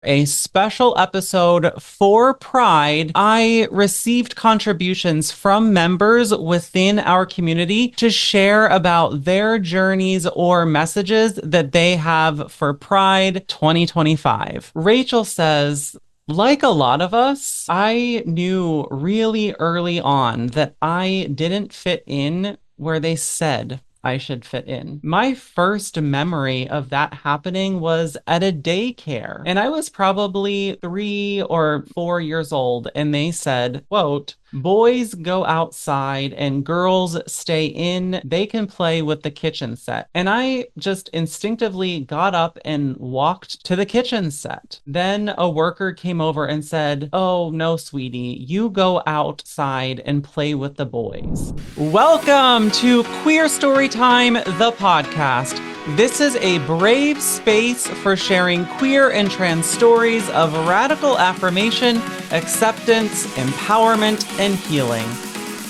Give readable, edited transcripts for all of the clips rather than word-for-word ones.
A special episode for Pride. I received contributions from members within our community to share about their journeys or messages that they have for Pride 2025. Rachel says, like a lot of us, I knew really early on that I didn't fit in where they said I should fit in. My first memory of that happening was at a daycare, and I was probably 3 or 4 years old, and they said, quote, boys go outside and girls stay in. They can play with the kitchen set. And I just instinctively got up and walked to the kitchen set. Then a worker came over and said, oh, no, sweetie, you go outside and play with the boys. Welcome to Queer Storytime, the podcast. This is a brave space for sharing queer and trans stories of radical affirmation, acceptance, empowerment, and healing.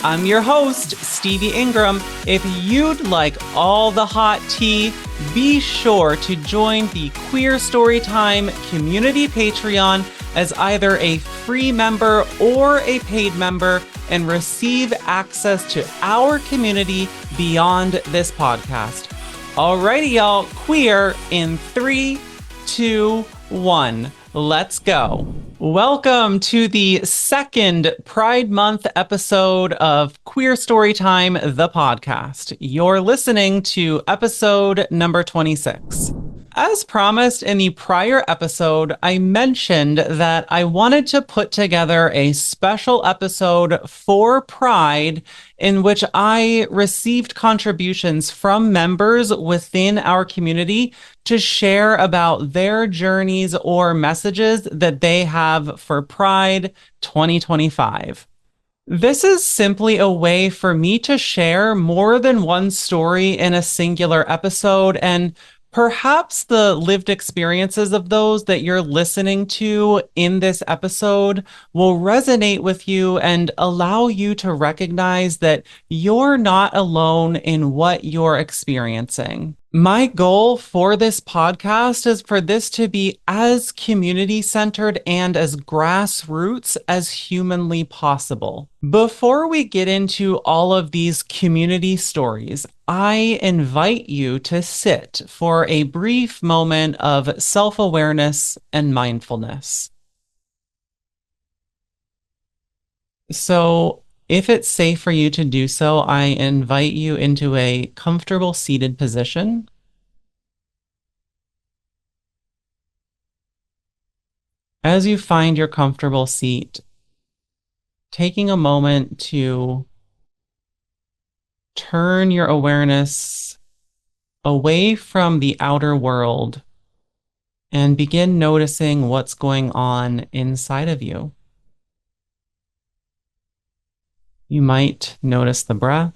I'm your host, Stevie Inghram. If you'd like all the hot tea, be sure to join the Queer Storytime community Patreon as either a free member or a paid member and receive access to our community beyond this podcast. Alrighty, y'all, queer in 3, 2, 1. Let's go. Welcome to the second Pride Month episode of Queer Storytime, the podcast. You're listening to episode number 26. As promised in the prior episode, I mentioned that I wanted to put together a special episode for Pride in which I received contributions from members within our community to share about their journeys or messages that they have for Pride 2025. This is simply a way for me to share more than one story in a singular episode, and perhaps the lived experiences of those that you're listening to in this episode will resonate with you and allow you to recognize that you're not alone in what you're experiencing. My goal for this podcast is for this to be as community-centered and as grassroots as humanly possible. Before we get into all of these community stories, I invite you to sit for a brief moment of self-awareness and mindfulness. So, if it's safe for you to do so, I invite you into a comfortable seated position. As you find your comfortable seat, taking a moment to turn your awareness away from the outer world and begin noticing what's going on inside of you. You might notice the breath.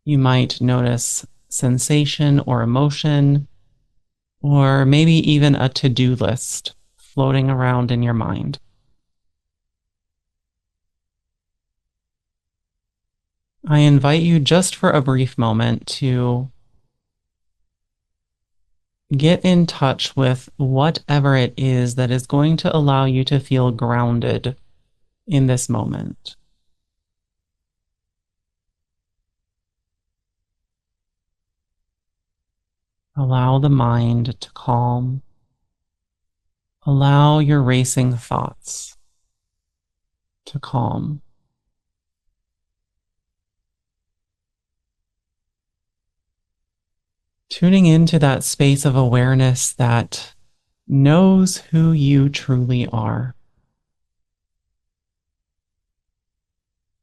You might notice sensation or emotion, or maybe even a to-do list floating around in your mind. I invite you just for a brief moment to get in touch with whatever it is that is going to allow you to feel grounded in this moment. Allow the mind to calm. Allow your racing thoughts to calm. Tuning into that space of awareness that knows who you truly are.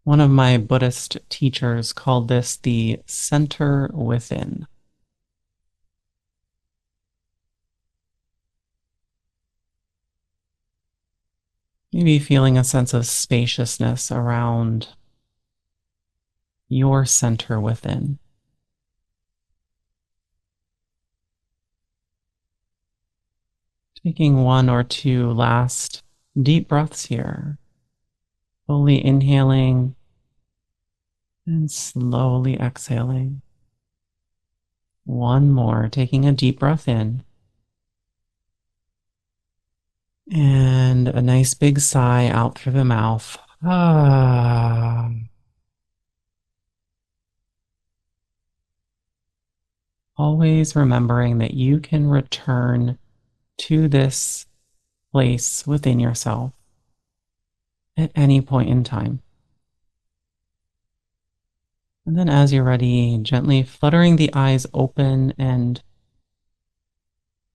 One of my Buddhist teachers called this the center within. Maybe feeling a sense of spaciousness around your center within. Taking 1 or 2 last deep breaths here. Fully inhaling and slowly exhaling. 1 more, taking a deep breath in. And a nice big sigh out through the mouth. Ah. Always remembering that you can return to this place within yourself at any point in time. And then, as you're ready, gently fluttering the eyes open and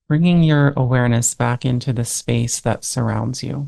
bringing your awareness back into the space that surrounds you.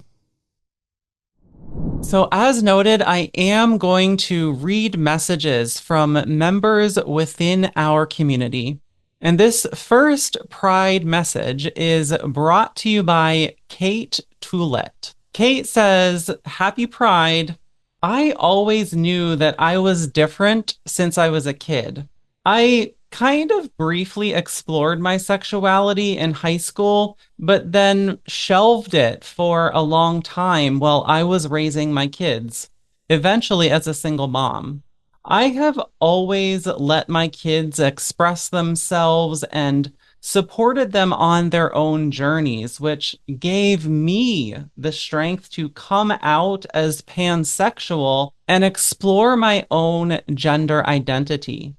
So, as noted, I am going to read messages from members within our community. And this first Pride message is brought to you by Kate Toulette. Kate says, Happy Pride. I always knew that I was different since I was a kid. I kind of briefly explored my sexuality in high school, but then shelved it for a long time while I was raising my kids, eventually as a single mom. I have always let my kids express themselves and supported them on their own journeys, which gave me the strength to come out as pansexual and explore my own gender identity.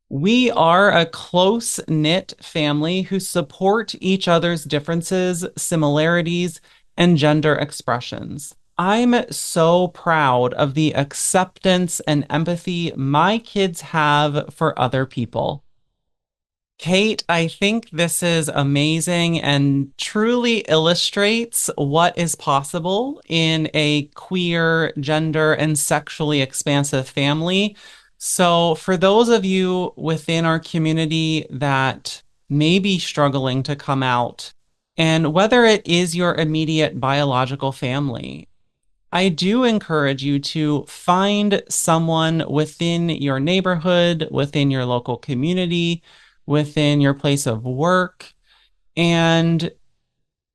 We are a close knit family who support each other's differences, similarities, and gender expressions. I'm so proud of the acceptance and empathy my kids have for other people. Kate, I think this is amazing and truly illustrates what is possible in a queer, gender, and sexually expansive family. So, for those of you within our community that may be struggling to come out, and whether it is your immediate biological family, I do encourage you to find someone within your neighborhood, within your local community, within your place of work, and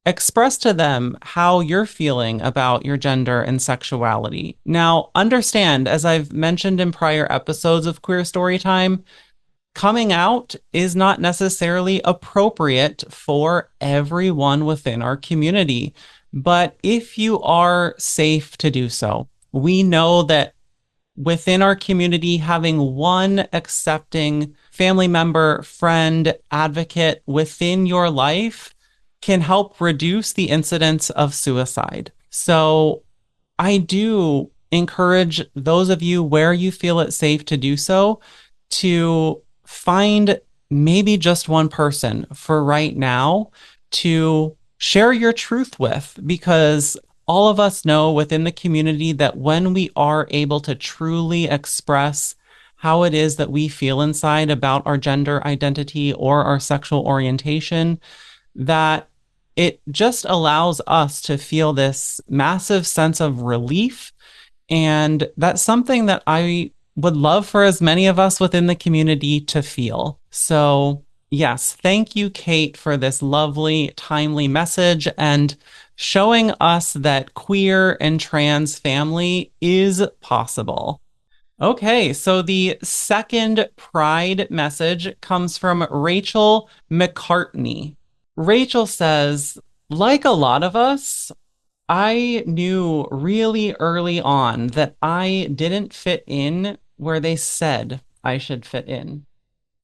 express to them how you're feeling about your gender and sexuality. Now, understand, as I've mentioned in prior episodes of Queer Storytime, coming out is not necessarily appropriate for everyone within our community. But if you are safe to do so, we know that within our community, having one accepting family member, friend, advocate within your life can help reduce the incidence of suicide. So I do encourage those of you where you feel it safe to do so to find maybe just one person for right now to share your truth with, because all of us know within the community that when we are able to truly express how it is that we feel inside about our gender identity or our sexual orientation, that it just allows us to feel this massive sense of relief. And that's something that I would love for as many of us within the community to feel. So, yes, thank you, Kate, for this lovely, timely message and showing us that queer and trans family is possible. Okay, so the second Pride message comes from Rachel McCartney. Rachel says, like a lot of us, I knew really early on that I didn't fit in where they said I should fit in.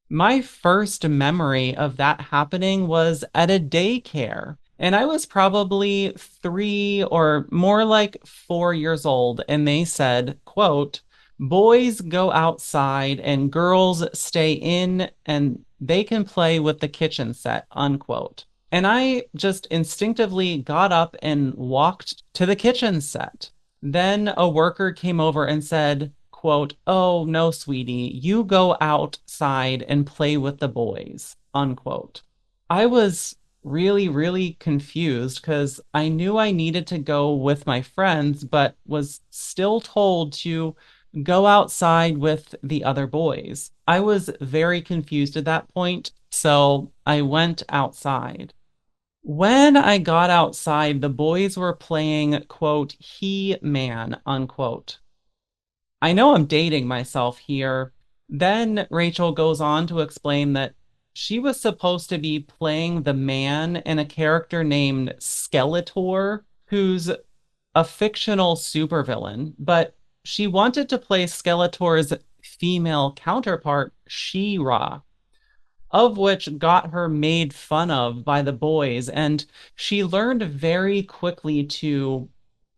My first memory of that happening was at a daycare. And I was probably 3 or more like 4 years old. And they said, quote, boys go outside and girls stay in and they can play with the kitchen set, unquote. And I just instinctively got up and walked to the kitchen set. Then a worker came over and said, quote, oh, no, sweetie, you go outside and play with the boys, unquote. I was really, really confused because I knew I needed to go with my friends, but was still told to go outside with the other boys. I was very confused at that point, so I went outside. When I got outside, the boys were playing, quote, he man, unquote. I know I'm dating myself here. Then Rachel goes on to explain that she was supposed to be playing the man in a character named Skeletor, who's a fictional supervillain, but she wanted to play Skeletor's female counterpart, She-Ra, of which got her made fun of by the boys. And she learned very quickly to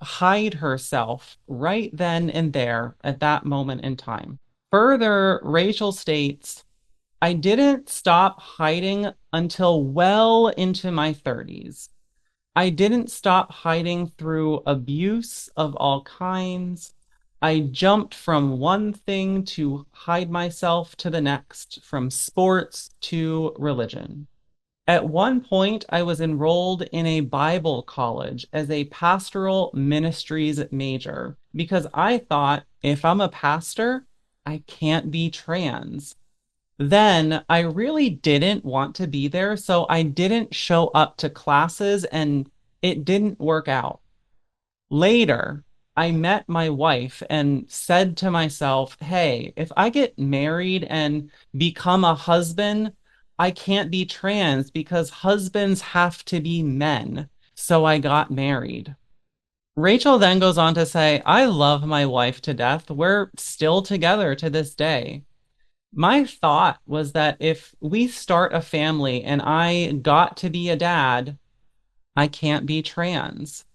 hide herself right then and there at that moment in time. Further, Rachel states, I didn't stop hiding until well into my 30s. I didn't stop hiding through abuse of all kinds. I jumped from one thing to hide myself to the next, from sports to religion. At one point, I was enrolled in a Bible college as a pastoral ministries major because I thought if I'm a pastor, I can't be trans. Then I really didn't want to be there, so I didn't show up to classes and it didn't work out. Later, I met my wife and said to myself, hey, if I get married and become a husband, I can't be trans because husbands have to be men. So I got married. Rachel then goes on to say, I love my wife to death. We're still together to this day. My thought was that if we start a family and I got to be a dad, I can't be trans.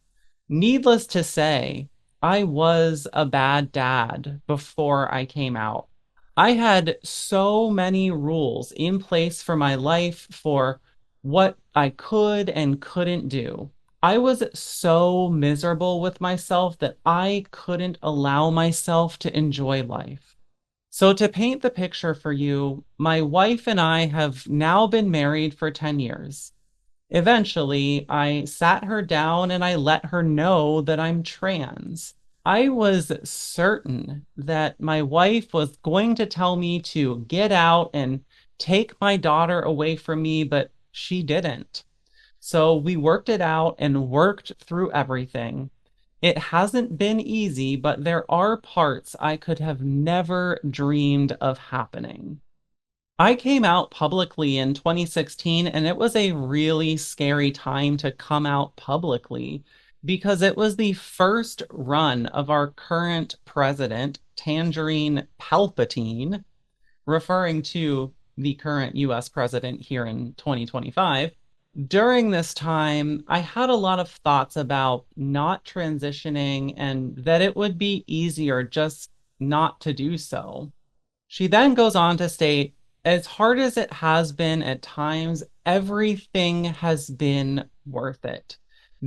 Needless to say, I was a bad dad before I came out. I had so many rules in place for my life for what I could and couldn't do. I was so miserable with myself that I couldn't allow myself to enjoy life. So, to paint the picture for you, my wife and I have now been married for 10 years. Eventually, I sat her down and I let her know that I'm trans. I was certain that my wife was going to tell me to get out and take my daughter away from me, but she didn't. So we worked it out and worked through everything. It hasn't been easy, but there are parts I could have never dreamed of happening. I came out publicly in 2016, and it was a really scary time to come out publicly because it was the first run of our current president, Tangerine Palpatine, referring to the current US president here in 2025. During this time, I had a lot of thoughts about not transitioning and that it would be easier just not to do so. She then goes on to state, as hard as it has been at times, everything has been worth it.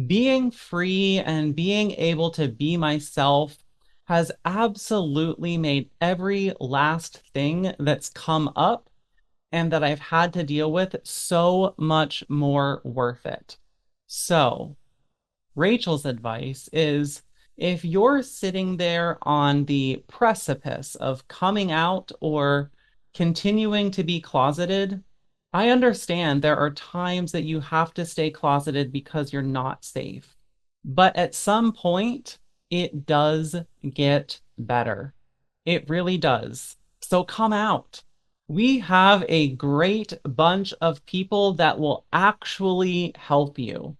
Being free and being able to be myself has absolutely made every last thing that's come up and that I've had to deal with so much more worth it. So, Rachel's advice is if you're sitting there on the precipice of coming out or continuing to be closeted, I understand there are times that you have to stay closeted because you're not safe. But at some point, it does get better. It really does. So come out. We have a great bunch of people that will actually help you.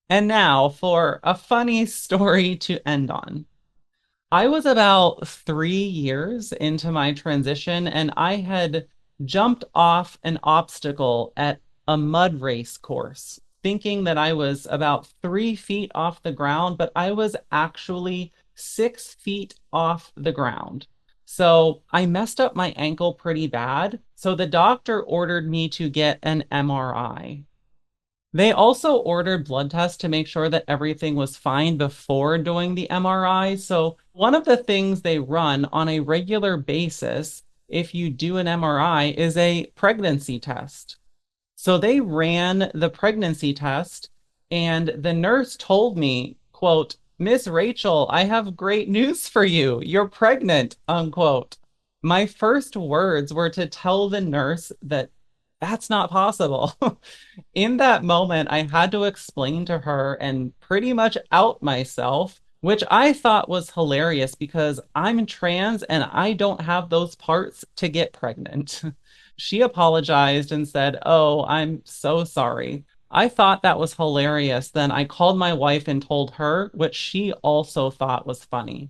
And now for a funny story to end on. I was about 3 years into my transition, and I had jumped off an obstacle at a mud race course, thinking that I was about 3 feet off the ground, but I was actually 6 feet off the ground. So I messed up my ankle pretty bad. So the doctor ordered me to get an MRI. They also ordered blood tests to make sure that everything was fine before doing the MRI. So, one of the things they run on a regular basis, if you do an MRI, is a pregnancy test. So, they ran the pregnancy test, and the nurse told me, quote, Miss Rachel, I have great news for you. You're pregnant, unquote. My first words were to tell the nurse that that's not possible. In that moment, I had to explain to her and pretty much out myself, which I thought was hilarious because I'm trans and I don't have those parts to get pregnant. She apologized and said, "Oh, I'm so sorry. I thought that was hilarious." Then I called my wife and told her, which she also thought was funny.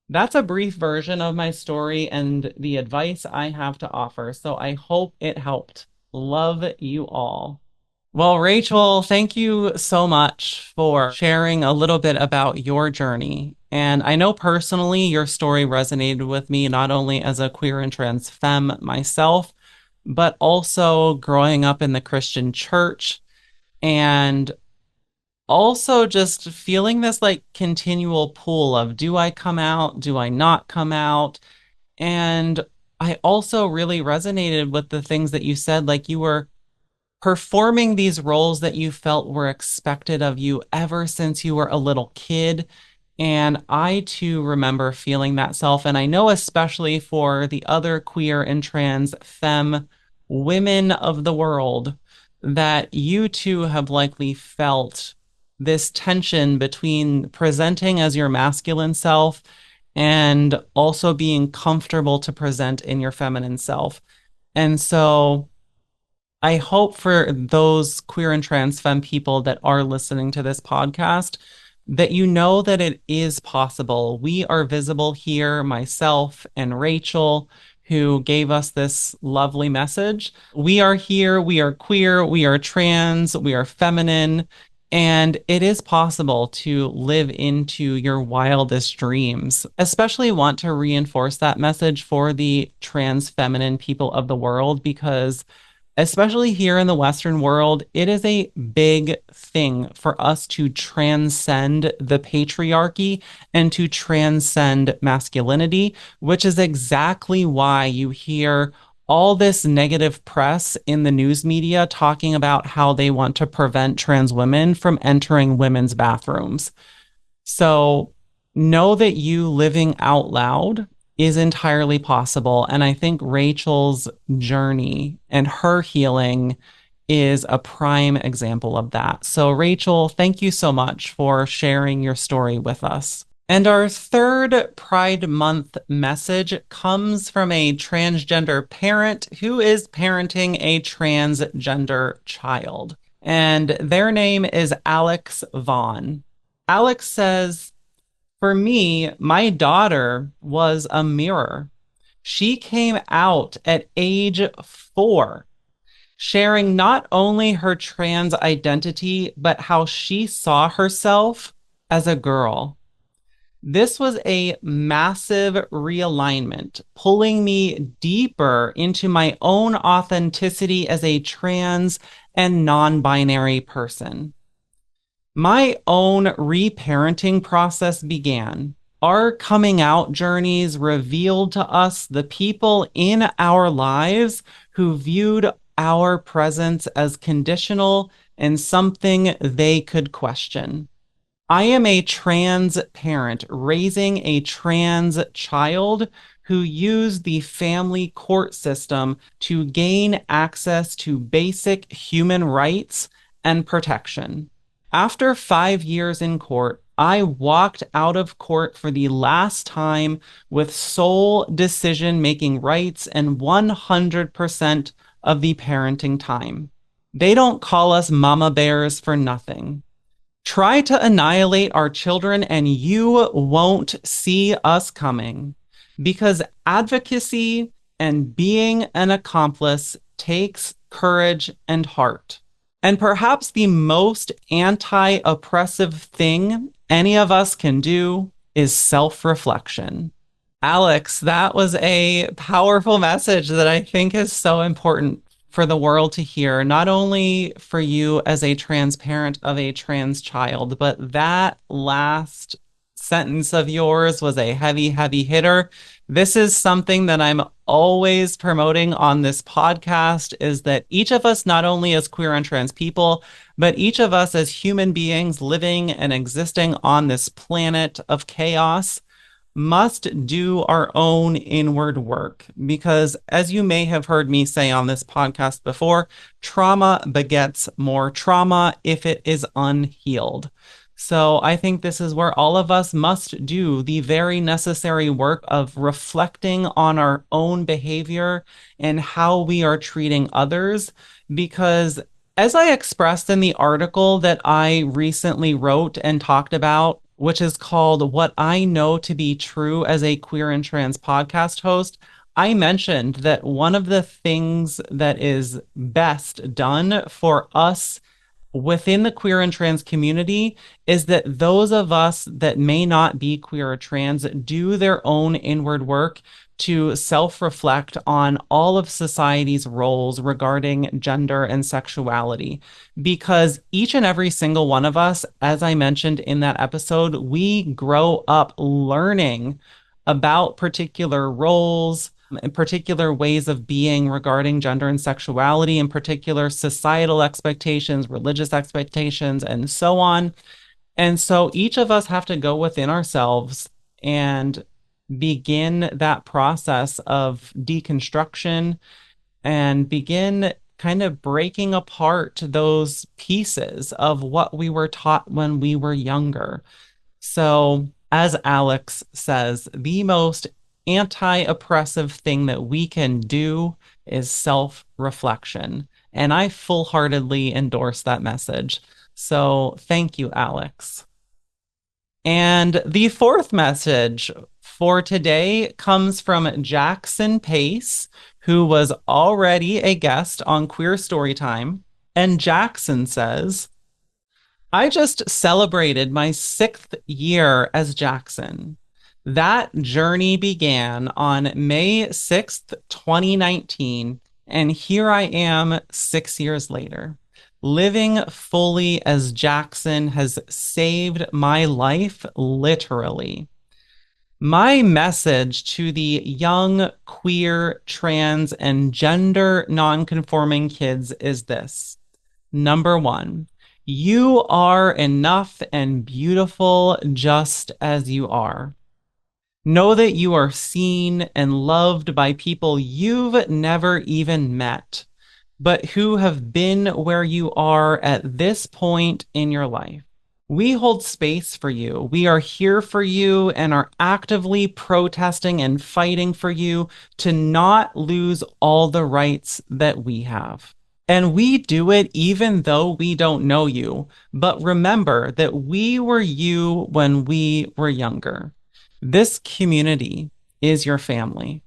That's a brief version of my story and the advice I have to offer. So I hope it helped. Love you all. Well, Rachel, thank you so much for sharing a little bit about your journey. And I know personally your story resonated with me not only as a queer and trans femme myself, but also growing up in the Christian church and also just feeling this like continual pull of do I come out? Do I not come out? And I also really resonated with the things that you said, like you were performing these roles that you felt were expected of you ever since you were a little kid. And I too remember feeling that self. And I know, especially for the other queer and trans femme women of the world, that you too have likely felt this tension between presenting as your masculine self and also being comfortable to present in your feminine self. And so, I hope for those queer and trans femme people that are listening to this podcast that you know that it is possible. We are visible here, myself and Rachel, who gave us this lovely message. We are here, we are queer, we are trans, we are feminine, and it is possible to live into your wildest dreams. Especially want to reinforce that message for the trans feminine people of the world because especially here in the Western world, it is a big thing for us to transcend the patriarchy and to transcend masculinity, which is exactly why you hear all this negative press in the news media talking about how they want to prevent trans women from entering women's bathrooms. So know that you living out loud is entirely possible. And I think Rachel's journey and her healing is a prime example of that. So, Rachel, thank you so much for sharing your story with us. And our third Pride Month message comes from a transgender parent who is parenting a transgender child. And their name is Alex Vaughn. Alex says, for me, my daughter was a mirror. She came out at age 4, sharing not only her trans identity, but how she saw herself as a girl. This was a massive realignment, pulling me deeper into my own authenticity as a trans and non binary person. My own reparenting process began. Our coming out journeys revealed to us the people in our lives who viewed our presence as conditional and something they could question. I am a trans parent raising a trans child who used the family court system to gain access to basic human rights and protection. After 5 years in court, I walked out of court for the last time with sole decision making rights and 100% of the parenting time. They don't call us mama bears for nothing. Try to annihilate our children and you won't see us coming because advocacy and being an accomplice takes courage and heart. And perhaps the most anti-oppressive thing any of us can do is self-reflection. Alex, that was a powerful message that I think is so important for the world to hear, not only for you as a trans parent of a trans child, but that last sentence of yours was a heavy, heavy hitter. This is something that I'm always promoting on this podcast is that each of us, not only as queer and trans people, but each of us as human beings living and existing on this planet of chaos must do our own inward work because, as you may have heard me say on this podcast before, trauma begets more trauma if it is unhealed. So I think this is where all of us must do the very necessary work of reflecting on our own behavior and how we are treating others. Because as I expressed in the article that I recently wrote and talked about, which is called What I Know to Be True as a Queer and Trans Podcast Host, I mentioned that one of the things that is best done for us within the queer and trans community is that those of us that may not be queer or trans do their own inward work to self reflect on all of society's roles regarding gender and sexuality. Because each and every single one of us, as I mentioned in that episode, we grow up learning about particular roles in particular ways of being regarding gender and sexuality, in particular societal expectations, religious expectations, and so on. And so each of us have to go within ourselves and begin that process of deconstruction and begin kind of breaking apart those pieces of what we were taught when we were younger. So, as Alex says, the most anti-oppressive thing that we can do is self-reflection. And I full-heartedly endorse that message. So, thank you, Alex. And the fourth message for today comes from Jackson Pace, who was already a guest on Queer Storytime. And Jackson says, I just celebrated my 6th year as Jackson. That journey began on May 6th, 2019, and here I am 6 years later. Living fully as Jackson has saved my life, literally. My message to the young, queer, trans, and gender nonconforming kids is this. Number one, you are enough and beautiful just as you are. Know that you are seen and loved by people you've never even met, but who have been where you are at this point in your life. We hold space for you. We are here for you and are actively protesting and fighting for you to not lose all the rights that we have. And we do it even though we don't know you. But remember that we were you when we were younger. This community is your family.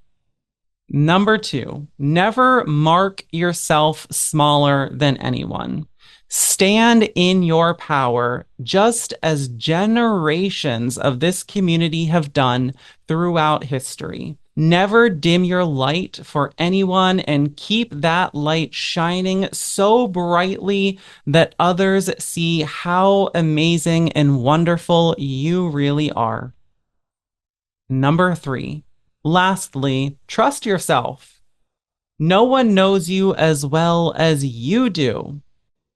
Number two, never mark yourself smaller than anyone. Stand in your power, just as generations of this community have done throughout history. Never dim your light for anyone and keep that light shining so brightly that others see how amazing and wonderful you really are. Number three, lastly, trust yourself. No one knows you as well as you do.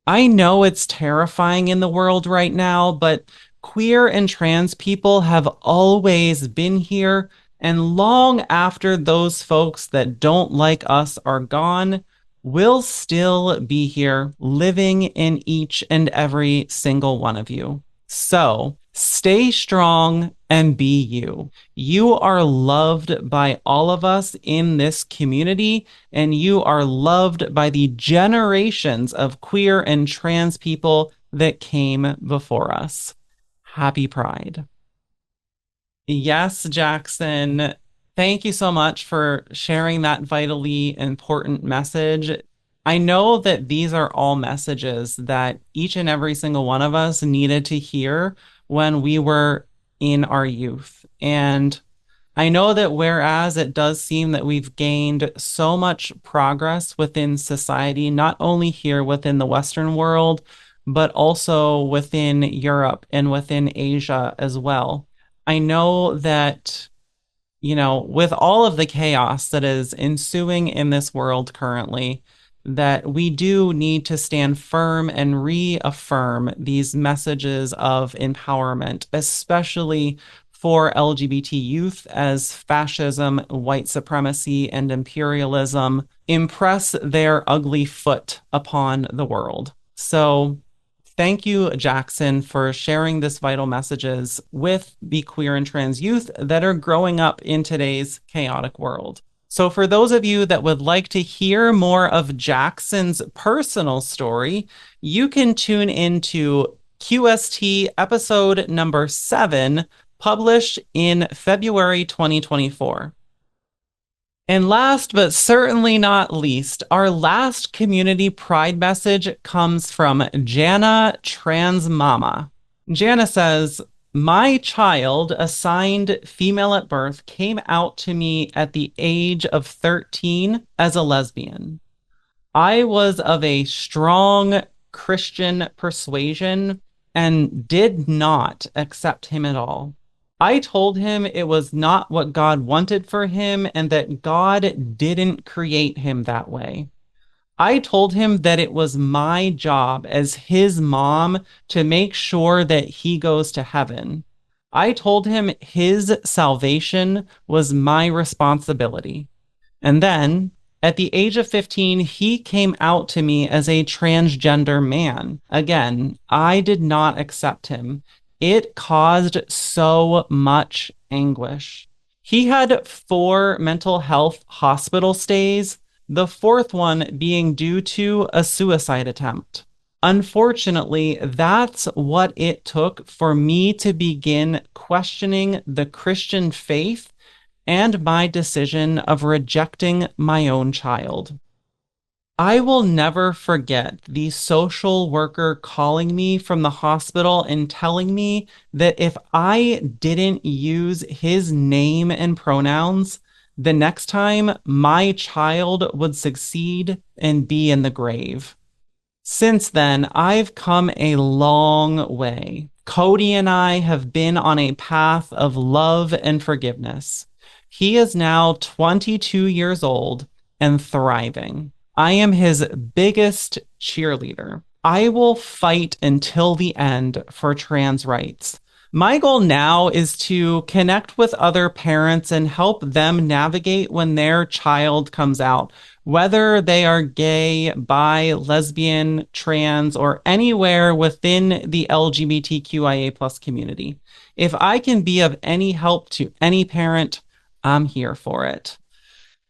I know it's terrifying in the world right now, but queer and trans people have always been here. And long after those folks that don't like us are gone, we'll still be here living in each and every single one of you. So stay strong and be you. You are loved by all of us in this community, and you are loved by the generations of queer and trans people that came before us. Happy Pride. Yes, Jackson. Thank you so much for sharing that vitally important message. I know that these are all messages that each and every single one of us needed to hear when we were in our youth. And I know that whereas it does seem that we've gained so much progress within society, not only here within the Western world, but also within Europe and within Asia as well. I know that, with all of the chaos that is ensuing in this world currently, that we do need to stand firm and reaffirm these messages of empowerment, especially for LGBT youth, as fascism, white supremacy, and imperialism impress their ugly foot upon the world. So, Thank you, Jackson, for sharing this vital messages with the queer and trans youth that are growing up in today's chaotic world. So, for those of you that would like to hear more of Jackson's personal story, you can tune into QST episode number 7, published in February 2024. And last but certainly not least, our last community pride message comes from Jana Trans Mama. Jana says, my child, assigned female at birth, came out to me at the age of 13 as a lesbian. I was of a strong Christian persuasion and did not accept him at all. I told him it was not what God wanted for him and that God didn't create him that way. I told him that it was my job as his mom to make sure that he goes to heaven. I told him his salvation was my responsibility. And then, at the age of 15, he came out to me as a transgender man. Again, I did not accept him. It caused so much anguish. He had 4 mental health hospital stays, the 4th one being due to a suicide attempt. Unfortunately, that's what it took for me to begin questioning the Christian faith and my decision of rejecting my own child. I will never forget the social worker calling me from the hospital and telling me that if I didn't use his name and pronouns, the next time my child would succeed and be in the grave. Since then, I've come a long way. Cody and I have been on a path of love and forgiveness. He is now 22 years old and thriving. I am his biggest cheerleader. I will fight until the end for trans rights. My goal now is to connect with other parents and help them navigate when their child comes out, whether they are gay, bi, lesbian, trans, or anywhere within the LGBTQIA plus community. If I can be of any help to any parent, I'm here for it.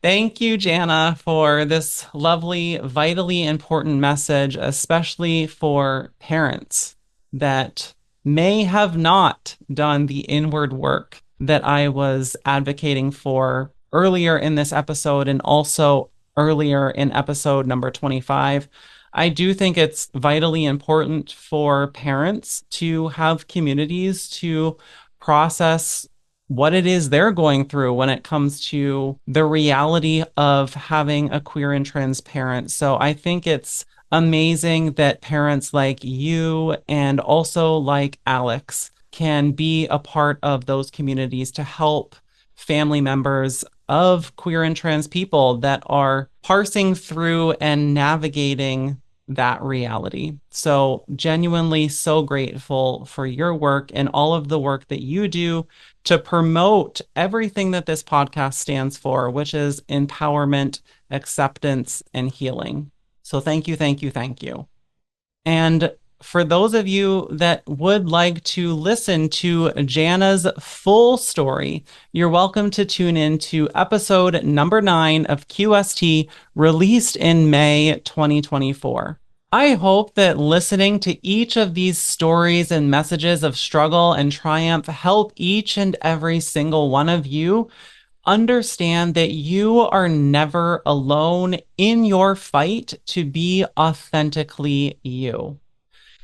Thank you, Jana, for this lovely, vitally important message, especially for parents that may have not done the inward work that I was advocating for earlier in this episode and also earlier in episode number 25. I do think it's vitally important for parents to have communities to process what it is they're going through when it comes to the reality of having a queer and trans parent. So I think it's amazing that parents like you and also like Alex can be a part of those communities to help family members of queer and trans people that are parsing through and navigating that reality. So genuinely so grateful for your work and all of the work that you do to promote everything that this podcast stands for, which is empowerment, acceptance, and healing. So thank you, thank you, thank you. And for those of you that would like to listen to Jana's full story, you're welcome to tune in to episode number 9 of QST, released in May 2024. I hope that listening to each of these stories and messages of struggle and triumph help each and every single one of you understand that you are never alone in your fight to be authentically you.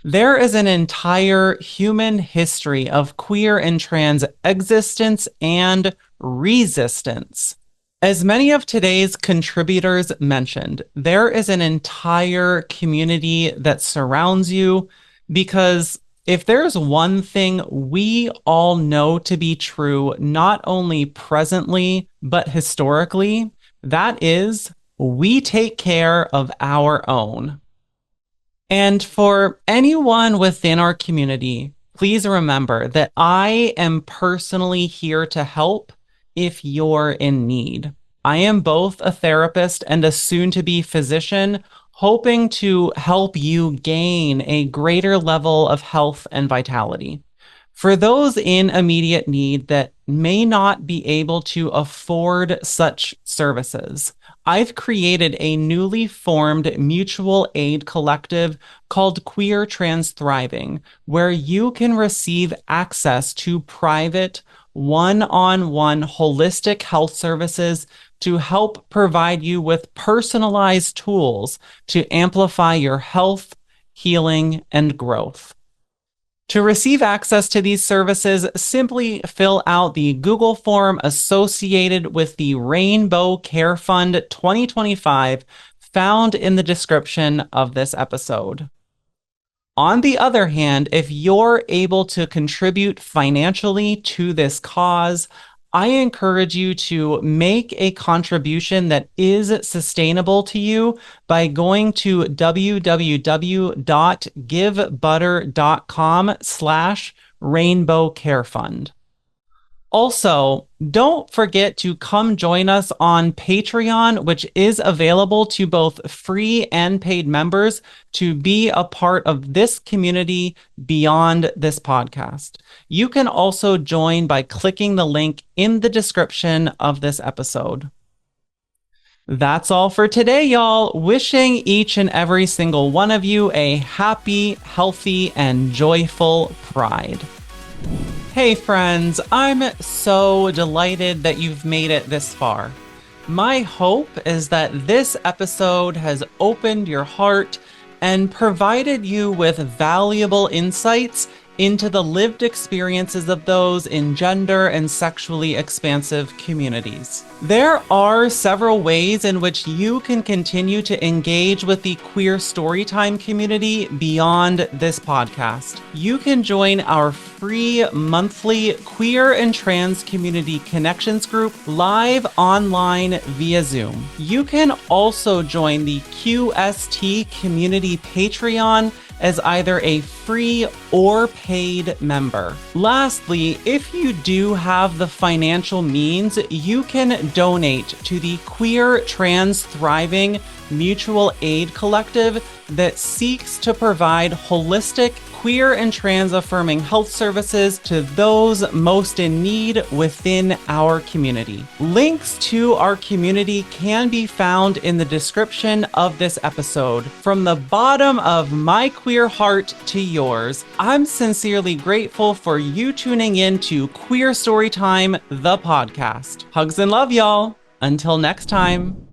There is an entire human history of queer and trans existence and resistance. As many of today's contributors mentioned, there is an entire community that surrounds you because if there's one thing we all know to be true, not only presently, but historically, that is we take care of our own. And for anyone within our community, please remember that I am personally here to help if you're in need. I am both a therapist and a soon-to-be physician, hoping to help you gain a greater level of health and vitality. For those in immediate need that may not be able to afford such services, I've created a newly formed mutual aid collective called Queer Trans Thriving, where you can receive access to private, one-on-one holistic health services to help provide you with personalized tools to amplify your health, healing, and growth. To receive access to these services, simply fill out the Google form associated with the Rainbow Care Fund 2025 found in the description of this episode. On the other hand, if you're able to contribute financially to this cause, I encourage you to make a contribution that is sustainable to you by going to www.givebutter.com/Rainbow Care Fund. Also, don't forget to come join us on Patreon, which is available to both free and paid members to be a part of this community beyond this podcast. You can also join by clicking the link in the description of this episode. That's all for today, y'all. Wishing each and every single one of you a happy, healthy, and joyful Pride. Hey friends, I'm so delighted that you've made it this far. My hope is that this episode has opened your heart and provided you with valuable insights into the lived experiences of those in gender and sexually expansive communities. There are several ways in which you can continue to engage with the Queer Storytime community beyond this podcast. You can join our free monthly queer and trans community connections group live online via Zoom. You can also join the QST community Patreon as either a free or paid member. Lastly, if you do have the financial means, you can donate to the Queer Trans Thriving Mutual Aid Collective that seeks to provide holistic, queer and trans affirming health services to those most in need within our community. Links to our community can be found in the description of this episode. From the bottom of my queer heart to yours, I'm sincerely grateful for you tuning in to Queer Storytime, the podcast. Hugs and love, y'all. Until next time.